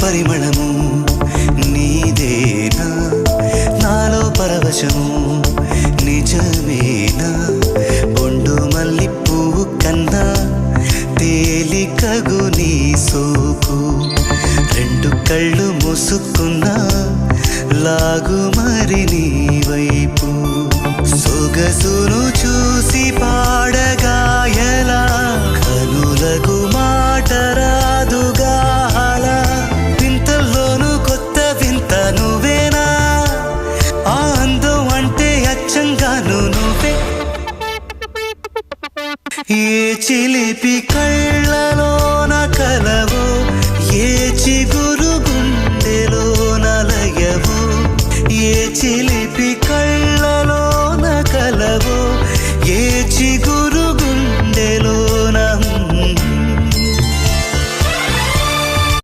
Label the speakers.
Speaker 1: పరిమళము నీదేనా నాలో పరవశము నిజమేనా బొండు మల్లి పువ్వు కన్నా తేలికగు నీ సోకు రెండు కళ్ళు మూసుకున్నా లాగు మరి నీ వైపు సొగసును చూసి పాడగాయలా కనులకు